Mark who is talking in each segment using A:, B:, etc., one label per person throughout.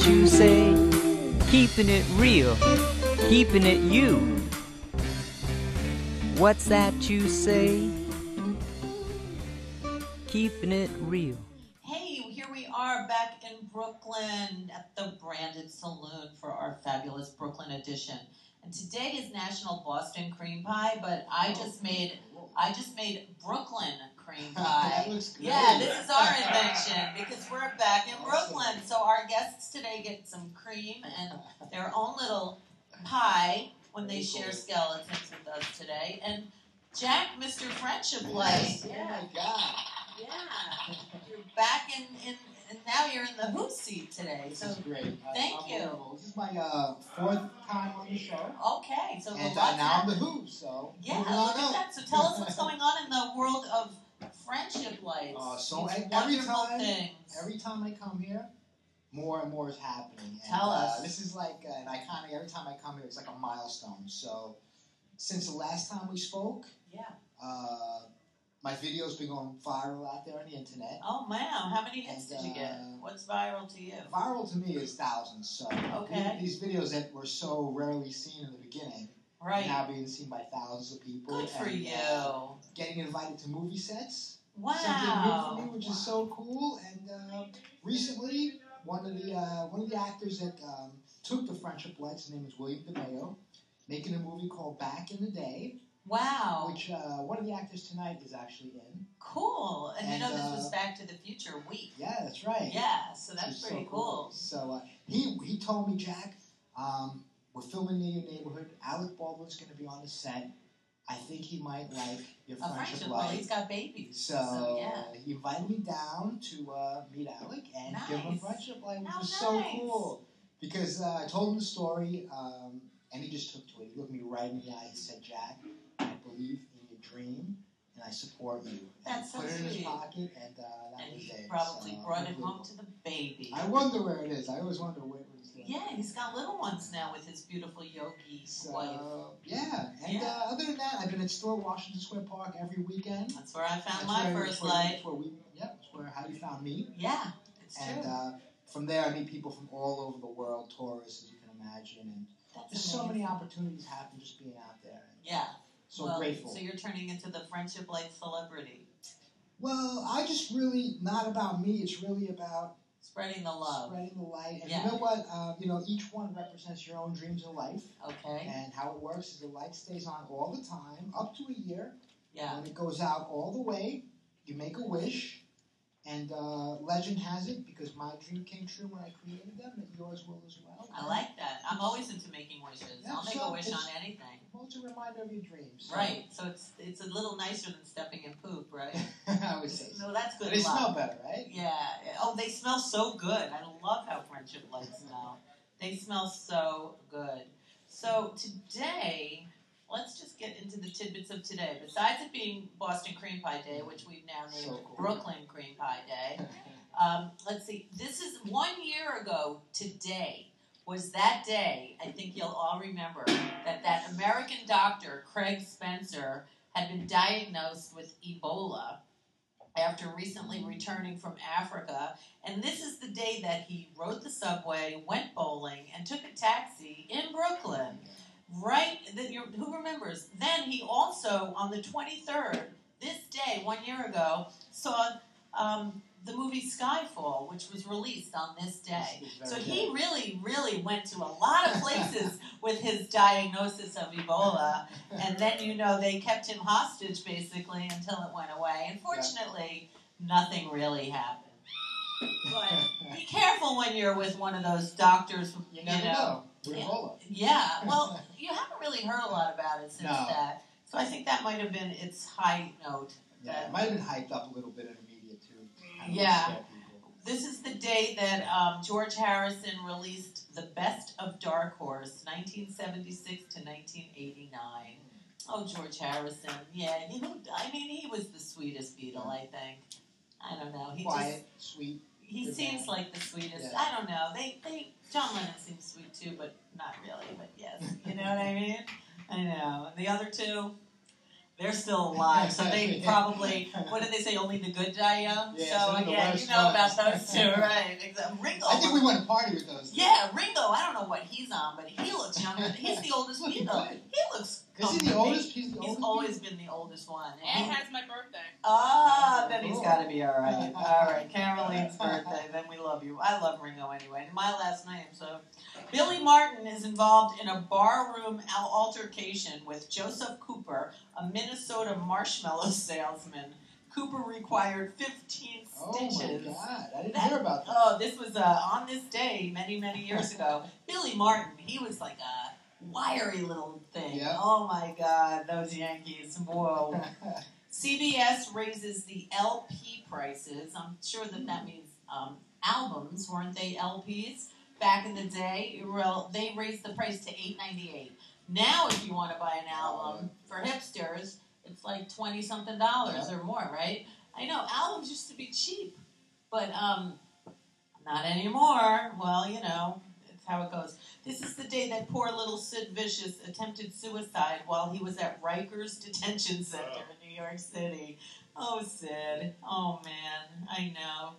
A: you say? Keeping it real, keeping it you. What's that you say? Keeping it real.
B: Hey, here we are back in Brooklyn at the Branded Saloon for our fabulous Brooklyn edition. And today is National Boston Cream Pie, but I just made Brooklyn cream pie.
C: That looks great.
B: Yeah, this is our invention because we're back in Brooklyn. So our guests today get some cream and their own little pie when they share skeletons with us today. And Jack, Mr. Friendship Light.
C: Oh my God.
B: Yeah, you're back and now you're in the hoop seat today.
C: This
B: So
C: is great.
B: thank you.
C: This is my fourth time on the show.
B: Okay, so
C: And
B: lots
C: now I'm the
B: happening.
C: Hoop, so
B: Yeah,
C: moving
B: look
C: on
B: at
C: up.
B: that. So tell us what's going on in the world of Friendship Lights.
C: So
B: These
C: every
B: wonderful
C: time,
B: things.
C: every time I come here, more and more is happening. And,
B: Tell us.
C: This is like an iconic. Every time I come here, it's like a milestone. So since the last time we spoke,
B: Yeah.
C: my video's been going viral out there on the internet.
B: Oh wow, how many hits
C: And,
B: did you get? What's viral to you?
C: Viral to me is thousands. So
B: Okay.
C: these videos that were so rarely seen in the beginning are
B: Right.
C: now being seen by thousands of people.
B: Good for
C: and,
B: you.
C: Getting invited to movie sets.
B: Wow.
C: Something new for me, which is so cool. And recently, one of the actors that took the Friendship Lights, his name is William DeMeo, making a movie called Back in the Day,
B: Wow.
C: which one of the actors tonight is actually in.
B: Cool. And you know
C: And,
B: this was Back to the Future week.
C: Yeah, that's right.
B: Yeah, so
C: Which
B: that's
C: is
B: pretty
C: so
B: cool.
C: So he told me, Jack, we're filming in your neighborhood. Alec Baldwin's going to be on the set. I think he might like your
B: A
C: Friendship
B: friendship, well,
C: Light.
B: he's got babies.
C: So
B: yeah.
C: he invited me down to meet Alec and give him a
B: Nice.
C: Friendship Light, which
B: How
C: was so
B: nice.
C: cool. Because I told him the story, and he just took to it. He looked me right in the eye. He said, Jack, I believe in your dream, and I support you.
B: That's so
C: put it in his
B: sweet.
C: pocket, and that
B: And
C: was
B: he
C: it.
B: probably
C: So,
B: brought it home
C: unbelievable.
B: to the baby.
C: I wonder where it is. I always wonder where it is.
B: Yeah, he's got little ones now with his beautiful yogi wife.
C: Yeah, and
B: Yeah.
C: Other than that, I've been at Store Washington Square Park every weekend.
B: That's where I found
C: That's
B: my
C: where-
B: first
C: that's where-
B: light.
C: That's where how you found me.
B: Yeah, it's
C: And
B: true.
C: from there, I meet people from all over the world, tourists, as you can imagine, and
B: That's
C: there's so
B: amazing.
C: many opportunities happen just being out there. And
B: Yeah.
C: so
B: well,
C: grateful.
B: So you're turning into the Friendship Light celebrity.
C: Well, I just really not about me. It's really about
B: Spreading the love.
C: spreading the light. And
B: Yeah.
C: you know what? Each one represents your own dreams in life.
B: Okay.
C: And how it works is the light stays on all the time, up to a year.
B: Yeah.
C: When it goes out all the way, you make a wish. And legend has it, because my dream came true when I created them, that yours will as well.
B: I like that. I'm always into making wishes.
C: Yeah,
B: I'll make
C: so
B: a wish
C: it's-
B: on anything.
C: Well, it's a reminder of your dreams. So
B: Right. So it's a little nicer than stepping in poop, right?
C: I would say so.
B: No, that's good
C: But they
B: luck.
C: smell better, right?
B: Yeah. Oh, they smell so good. I love how Friendship Lights smell. They smell so good. So today, let's just get into the tidbits of today. Besides it being Boston Cream Pie Day, which we've now named
C: So cool.
B: Brooklyn Cream Pie Day, let's see. This is 1 year ago today. Was that day, I think you'll all remember, that American doctor, Craig Spencer, had been diagnosed with Ebola after recently returning from Africa. And this is the day that he rode the subway, went bowling, and took a taxi in Brooklyn. Right? Who remembers? Then he also, on the 23rd, this day, 1 year ago, saw the movie Skyfall, which was released on this day.
C: This
B: So
C: very
B: he
C: day.
B: really went to a lot of places with his diagnosis of Ebola. And then, they kept him hostage, basically, until it went away. And fortunately, nothing really happened. But be careful when you're with one of those doctors,
C: You never know. With
B: Yeah.
C: Ebola.
B: Yeah, well, you haven't really heard a lot about it since
C: No.
B: that. So I think that might have been its high note.
C: Yeah, it might have been hyped up a little bit in the media, too. Kind of
B: Yeah.
C: scare people.
B: This is the day that George Harrison released The Best of Dark Horse, 1976 to 1989. Oh, George Harrison. Yeah, he was the sweetest Beatle, I think. I don't know.
C: Quiet, sweet.
B: He
C: Good
B: seems
C: man.
B: like the sweetest.
C: Yeah.
B: I don't know. John Lennon seems sweet too, but not really. But yes, you know what I mean. I know. And the other two, They're still alive, so they probably, what did they say, only the good die young?
C: Yeah,
B: so,
C: some of the
B: yeah,
C: worst
B: you know about
C: ones.
B: those two, right? Ringo.
C: I think we want to party with those.
B: Yeah, Ringo, I don't know what he's on, but he looks younger. He's the oldest Beatle. He looks
C: Is he the oldest? He's the
B: He's
C: oldest
B: always been the oldest one.
D: And has my birthday.
B: Then he's got to be all right. All right, Caroline's birthday. Then we love you. I love Ringo anyway. My last name. So, Billy Martin is involved in a barroom altercation with Joseph Cooper, a Minnesota marshmallow salesman. Cooper required 15 stitches.
C: Oh my God! I didn't hear about that.
B: Oh, this was on this day many, many years ago. Billy Martin, he was like a wiry little thing.
C: Yep.
B: Oh my God, those Yankees! Whoa. CBS raises the LP prices. I'm sure that means albums, weren't they LPs? Back in the day, they raised the price to $8.98. Now, if you want to buy an album for hipsters, it's like $20-something or more, right? I know albums used to be cheap, but not anymore. Well, you know, it's how it goes. This is the day that poor little Sid Vicious attempted suicide while he was at Rikers Detention Center in New York City. Oh, Sid. Oh, man. I know.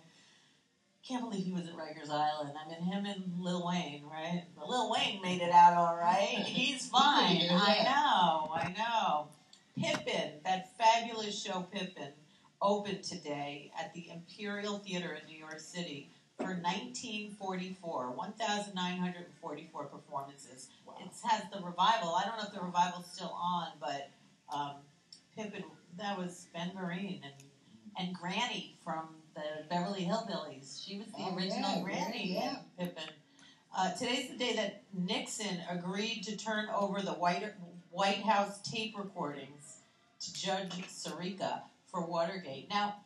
B: Can't believe he was at Rikers Island. I mean, him and Lil Wayne, right? Lil Wayne made it out all right. He's fine. I know. Pippin, that fabulous show Pippin, opened today at the Imperial Theater in New York City for 1,944 performances. Wow. It has the revival. I don't know if the revival's still on, but Pippin, that was Ben Vereen and Granny from the Beverly Hillbillies. She was the original Granny in Pippin. Today's the day that Nixon agreed to turn over the White House tape recordings to Judge Sirica for Watergate. Now,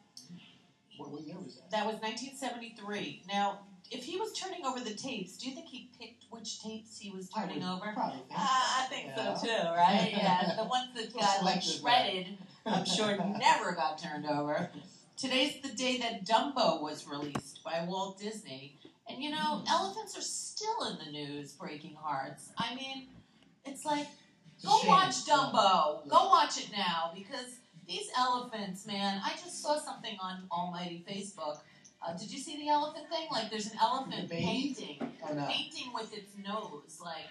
C: what year was that?
B: That was 1973. Now, if he was turning over the tapes, do you think he picked which tapes he was turning over?
C: Probably think
B: I think so too, right? Yeah, the ones that got like shredded, I'm sure never got turned over. Today's the day that Dumbo was released by Walt Disney. And you know, elephants are still in the news, breaking hearts. I mean, it's like, go watch Dumbo. Yeah. Go watch it now, because these elephants, man, I just saw something on almighty Facebook. Did you see the elephant thing? Like, there's an elephant painting with its nose, like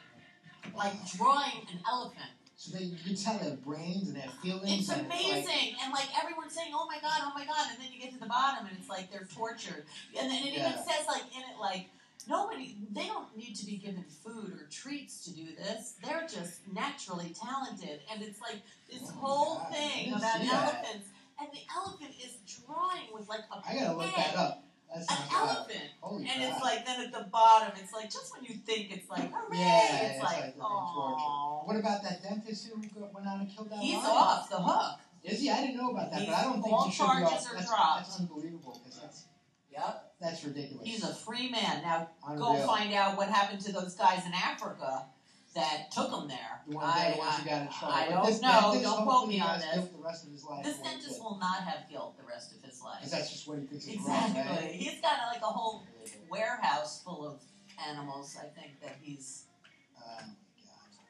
B: drawing an elephant.
C: So you can tell their brains and their feelings.
B: It's amazing, and like everyone's saying, "Oh my god," and then you get to the bottom, and it's like they're tortured, and then it even says like in it like they don't need to be given food or treats to do this. They're just naturally talented, and it's like this whole thing about elephants, and the elephant is drawing with like a
C: I gotta look that up.
B: An elephant.
C: Holy
B: and
C: crap.
B: It's like, then at the bottom, it's like, just when you think it's like, hooray, it's like, oh.
C: What about that dentist who went out and killed that
B: He's
C: lion?
B: off the hook.
C: Is he? I didn't know about that, but I don't think
B: all
C: he should be off.
B: charges are dropped.
C: That's unbelievable, because
B: Yep.
C: that's ridiculous.
B: He's a free man. Now,
C: Unreal.
B: go find out what happened to those guys in Africa that took him there.
C: The ones who got in trouble.
B: I don't know. Don't quote me on this.
C: The rest of his life.
B: This dentist will not have guilt the rest of his life.
C: Because that's just what he thinks is
B: Exactly.
C: right.
B: He's got like a whole warehouse full of animals, I think, that he's...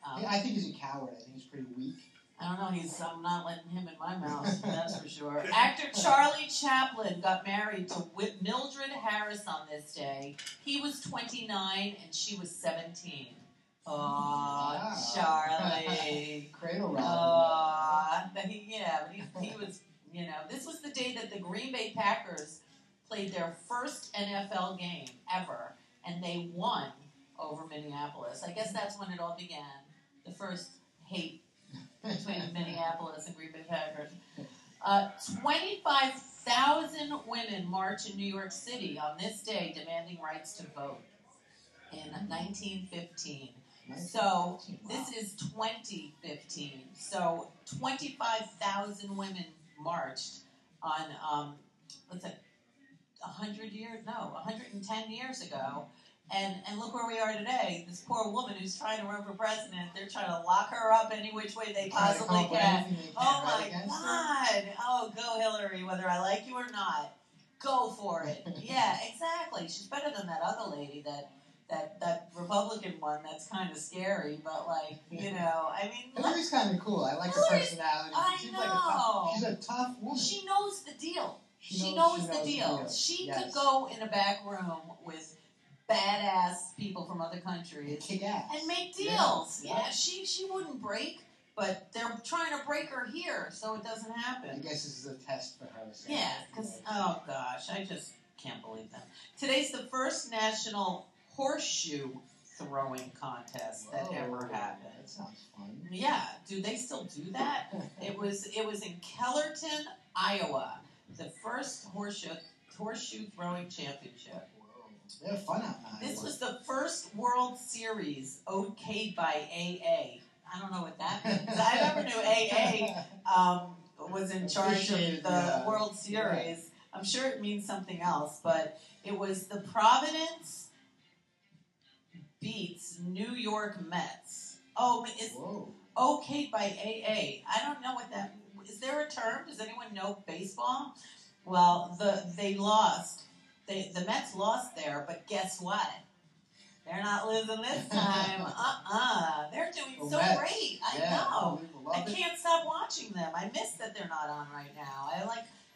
C: I think he's a coward. I think he's pretty weak.
B: I don't know. I'm not letting him in my mouth, that's for sure. Actor Charlie Chaplin got married to Mildred Harris on this day. He was 29 and she was 17. Oh, wow. Charlie.
C: Cradle rock.
B: But he was, you know, this was the day that the Green Bay Packers played their first NFL game ever, and they won over Minneapolis. I guess that's when it all began. The first hate between Minneapolis and Green Bay Packers. 25,000 women march in New York City on this day demanding rights to vote in 1915. So this is 2015. So 25,000 women marched on, 110 years ago. And look where we are today. This poor woman who's trying to run for president, they're trying to lock her up any which way they possibly can. Oh my God. Oh, go Hillary, whether I like you or not. Go for it. Yeah, exactly. She's better than that other lady that that Republican one that's kind of scary, but like, you know, I mean,
C: Hillary's kind of cool. I like her personality.
B: I
C: She's
B: know.
C: like she's a tough woman.
B: She knows the deal. She
C: knows
B: knows the deal. She
C: Yes.
B: could go in a back room with badass people from other countries
C: Kick ass.
B: and make deals.
C: Yeah.
B: Yeah, she wouldn't break, but they're trying to break her here, so it doesn't
C: I
B: happen.
C: guess this is a test for her. So.
B: Yeah, because, oh gosh, I just can't believe them. Today's the first national horseshoe throwing contest that ever happened.
C: That sounds fun.
B: Yeah, do they still do that? It was in Kellerton, Iowa, the first horseshoe throwing championship.
C: Whoa. They have fun out in Iowa.
B: This was the first World Series okayed by AA. I don't know what that means. I never knew AA was in charge of the World Series. I'm sure it means something else, but it was the Providence beats New York Mets. Oh, it's okayed by AA. I don't know what that is. There a term? Does anyone know baseball? Well, they lost. The Mets lost there, but guess what? They're not losing this time. They're doing so
C: Mets.
B: great. I know. I can't stop watching them. I miss that they're not on right now.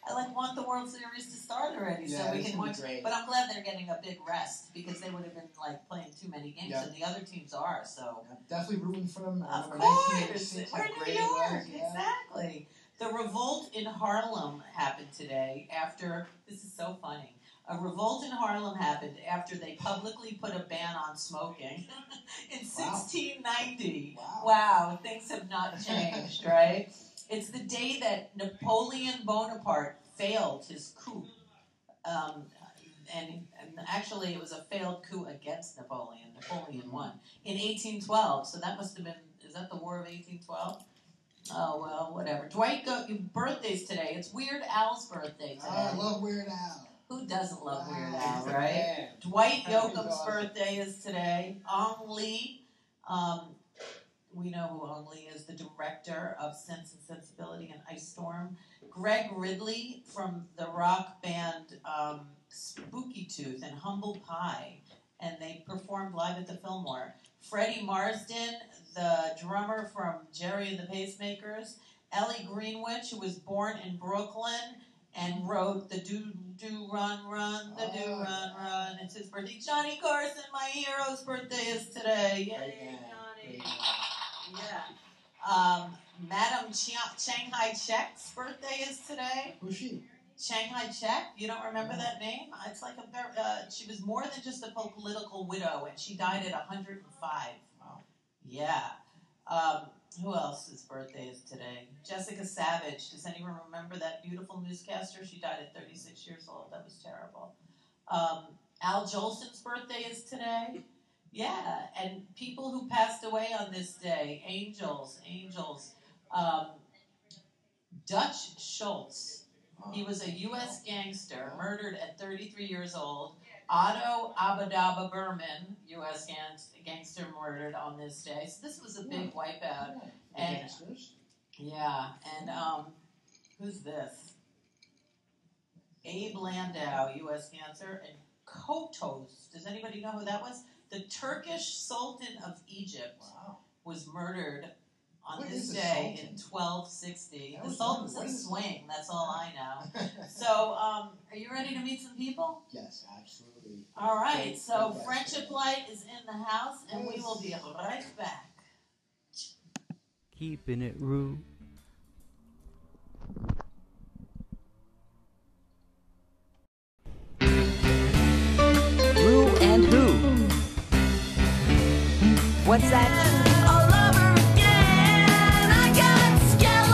B: I want the World Series to start already so we can watch. But I'm glad they're getting a big rest because they would have been like playing too many games, and the other teams are. So
C: I'm definitely rooting for them.
B: of
C: We're
B: course,
C: 1986,
B: we're
C: how
B: New
C: great it
B: York.
C: was, yeah.
B: Exactly. The revolt in Harlem happened today after. This is so funny. A revolt in Harlem happened after they publicly put a ban on smoking in 1690. Wow, things have not changed, right? It's the day that Napoleon Bonaparte failed his coup. And actually, it was a failed coup against Napoleon. Napoleon won in 1812. So that must have been, is that the War of 1812? Oh, well, whatever. Dwight, birthday's today. It's Weird Al's birthday today.
C: I love Weird Al.
B: Who doesn't love Weird
C: Al,
B: Al, right?
C: Man.
B: Dwight Yoakam's
C: awesome.
B: birthday is today. Ong Lee, we know who Ong Lee is, the director of Sense and Sensibility and Ice Storm. Greg Ridley from the rock band Spooky Tooth and Humble Pie, and they performed live at the Fillmore. Freddie Marsden, the drummer from Jerry and the Pacemakers. Ellie Greenwich, who was born in Brooklyn and wrote the Do Run Run, the Do Run Run. It's his birthday. Johnny Carson, my hero's birthday is today. Yay, Johnny. Yeah. Madam Shanghai Chek's birthday is today.
C: Who's she?
B: Shanghai Chek, you don't remember that name? It's like she was more than just a political widow, and she died at 105.
C: Wow.
B: Yeah. Who else's birthday is today? Jessica Savage. Does anyone remember that beautiful newscaster? She died at 36 years old. That was terrible. Al Jolson's birthday is today. Yeah, and people who passed away on this day, angels. Dutch Schultz. He was a U.S. gangster, murdered at 33 years old. Otto Abadaba Berman, U.S. gangster, murdered on this day. So this was a big wipeout. And
C: Gangsters.
B: yeah, and who's this? Abe Landau, U.S. gangster, and Kotos. Does anybody know who that was? The Turkish Sultan of Egypt was murdered on this day in 1260. The Sultan's a swing, that's all I know. So, are you ready to meet some people?
C: Yes, absolutely.
B: All right, so Friendship Light is in the house, and we will be right back.
A: Keeping it rude. Rue and who? What's that?